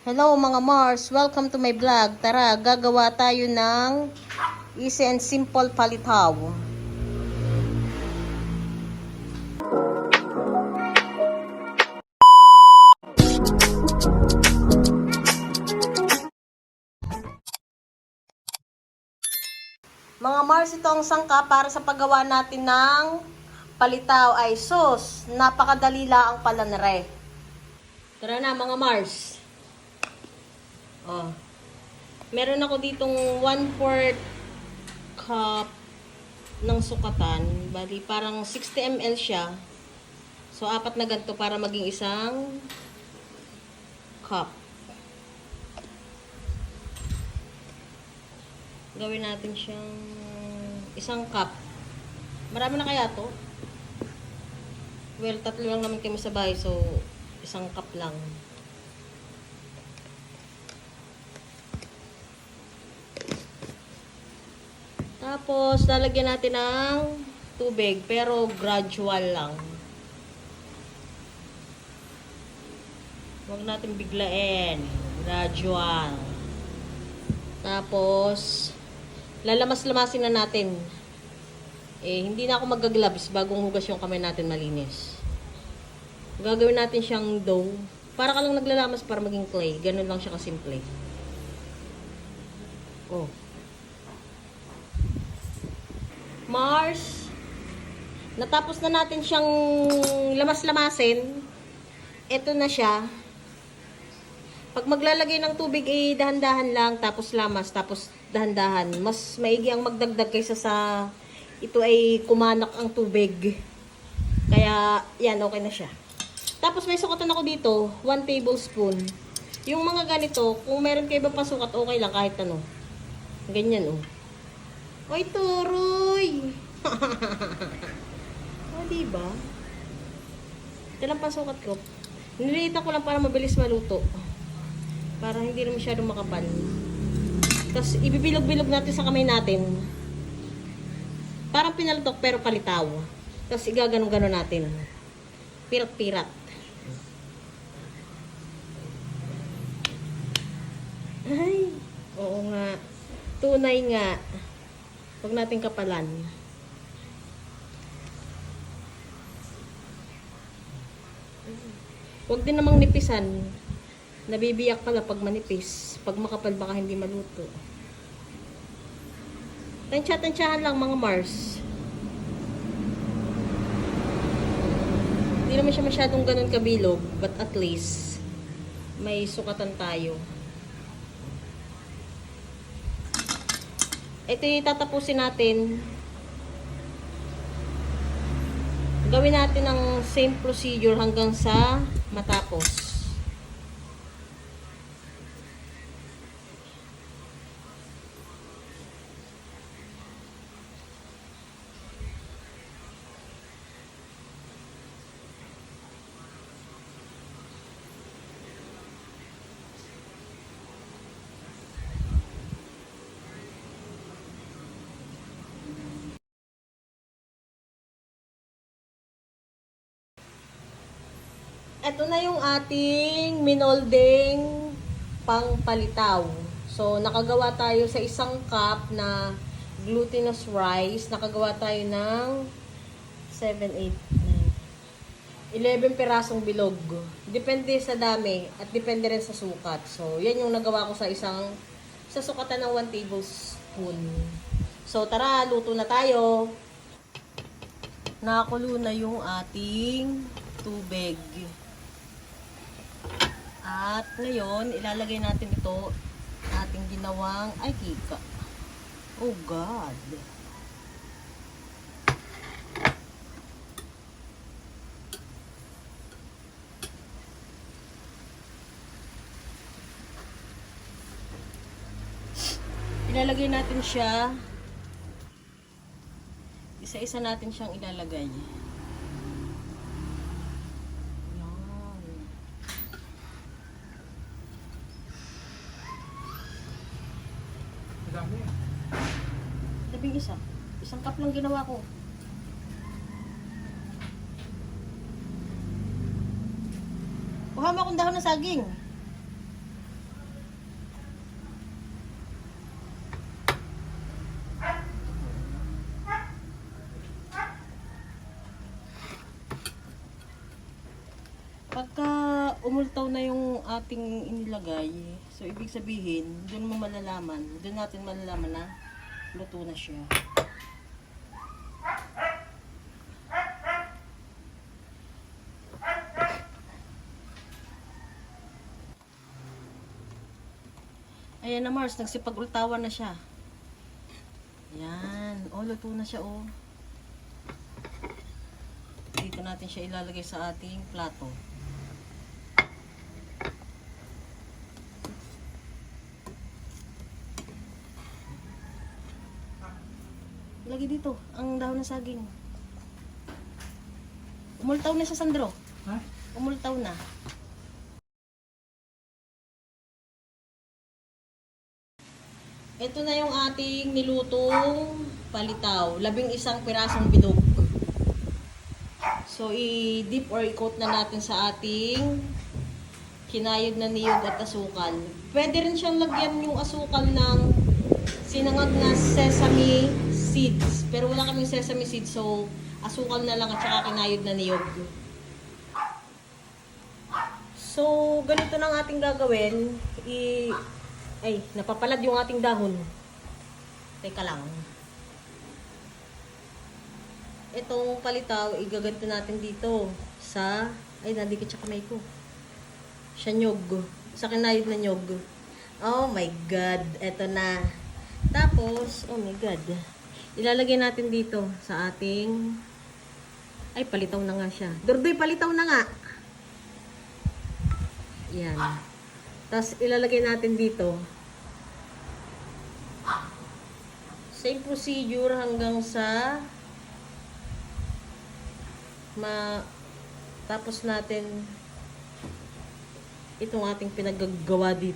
Hello mga Mars, welcome to my vlog. Tara, gagawa tayo ng easy and simple palitaw. Mga Mars, ito ang sangka para sa paggawa natin ng palitaw ay sus. Napakadali lang pala na re. Tara na mga Mars. Oh. Meron ako ditong 1/4 cup ng sukatan. Bali, parang 60 ml siya. So, 4 na ganito para maging isang cup. Gawin natin siyang isang cup. Marami na kaya to? Well, 3 lang naman kami sa bahay. So, isang cup lang. Tapos, lalagyan natin ng tubig, pero gradual lang. Huwag natin biglain. Gradual. Tapos, lalamas-lamasin na natin. Hindi na ako mag-gloves bagong hugas yung kamay natin malinis. Gagawin natin siyang dough. Para ka lang naglalamas para maging clay. Ganun lang siya kasimple. Oh. Mars, natapos na natin siyang lamas-lamasin. Ito na siya. Pag maglalagay ng tubig, dahan-dahan lang, tapos lamas, tapos dahan-dahan. Mas maigi ang magdagdag kaysa sa ito ay kumanak ang tubig. Kaya, yan, okay na siya. Tapos may sukatan ako dito, 1 tablespoon. Yung mga ganito, kung meron kayo ba pasukat, okay lang kahit ano. Ganyan, oh. Oy, turoy! O, diba? Ito lang pasukat ko. Nililitan ko lang para mabilis maluto. Para hindi na masyadong makapal. Tapos, ibibilog-bilog natin sa kamay natin. Parang pinalutok pero palitaw. Tapos, igaganon-ganon natin. Pirat-pirat. Ay, oo nga. Tunay nga. Huwag natin kapalan. Huwag din namang nipisan. Nabibiyak pala pag manipis. Pag makapal baka hindi maluto. Tansya-tansyahan lang mga Mars. Hindi naman siya masyadong ganun kabilog. But at least, may sukatan tayo. Ito yung tatapusin natin. Gawin natin ang same procedure hanggang sa matapos. Ito na yung ating minolding pangpalitaw. So, nakagawa tayo sa isang cup na glutinous rice. Nakagawa tayo ng 7, 8, 9, 11 pirasong bilog. Depende sa dami at depende rin sa sukat. So, yan yung nagawa ko sa sa sukatan ng 1 tablespoon. So, tara, luto na tayo. Nakakulo na yung ating tubig. At ngayon, ilalagay natin ito ating ginawang, ay kika. Oh God. Ilalagay natin siya. Isa-isa natin siyang ilalagay. Labing isa. Isang cup lang ginawa ko. Kuha mo akong dahon ng saging. umultaw na yung ating inilagay. So, ibig sabihin, doon mo malalaman, doon natin malalaman na luto na siya. Ayan na Mars, nagsipag-ultawan na siya. Yan. O, luto na siya o. Dito natin siya ilalagay sa ating plato. Lagi dito, ang dahon ng saging. Umultaw na siya, Sandro. Ha? Umultaw na. Ito na yung ating nilutong palitaw. 11 pirasong bidog. So, i-dip or i-coat na natin sa ating kinayod na niyog at asukal. Pwede rin siyang lagyan yung asukal ng sinangag na sesame seeds. Pero wala kaming sesame seeds, so asukal na lang at saka kinayod na niyog. So, ganito na ang ating gagawin. Ay, napapalad yung ating dahon. Teka lang. Itong palitaw, igaganto natin dito sa, ay, nadikit siya kamay ko. Sa nyog. Sa kinayod na nyog. Oh my God. Eto na. Tapos, oh my God. Ilalagay natin dito sa ating, ay, palitaw na nga siya. Dordoy, palitaw na nga. Yan. Tapos, ilalagay natin dito. Same procedure hanggang sa tapos natin itong ating pinaggagawa dito.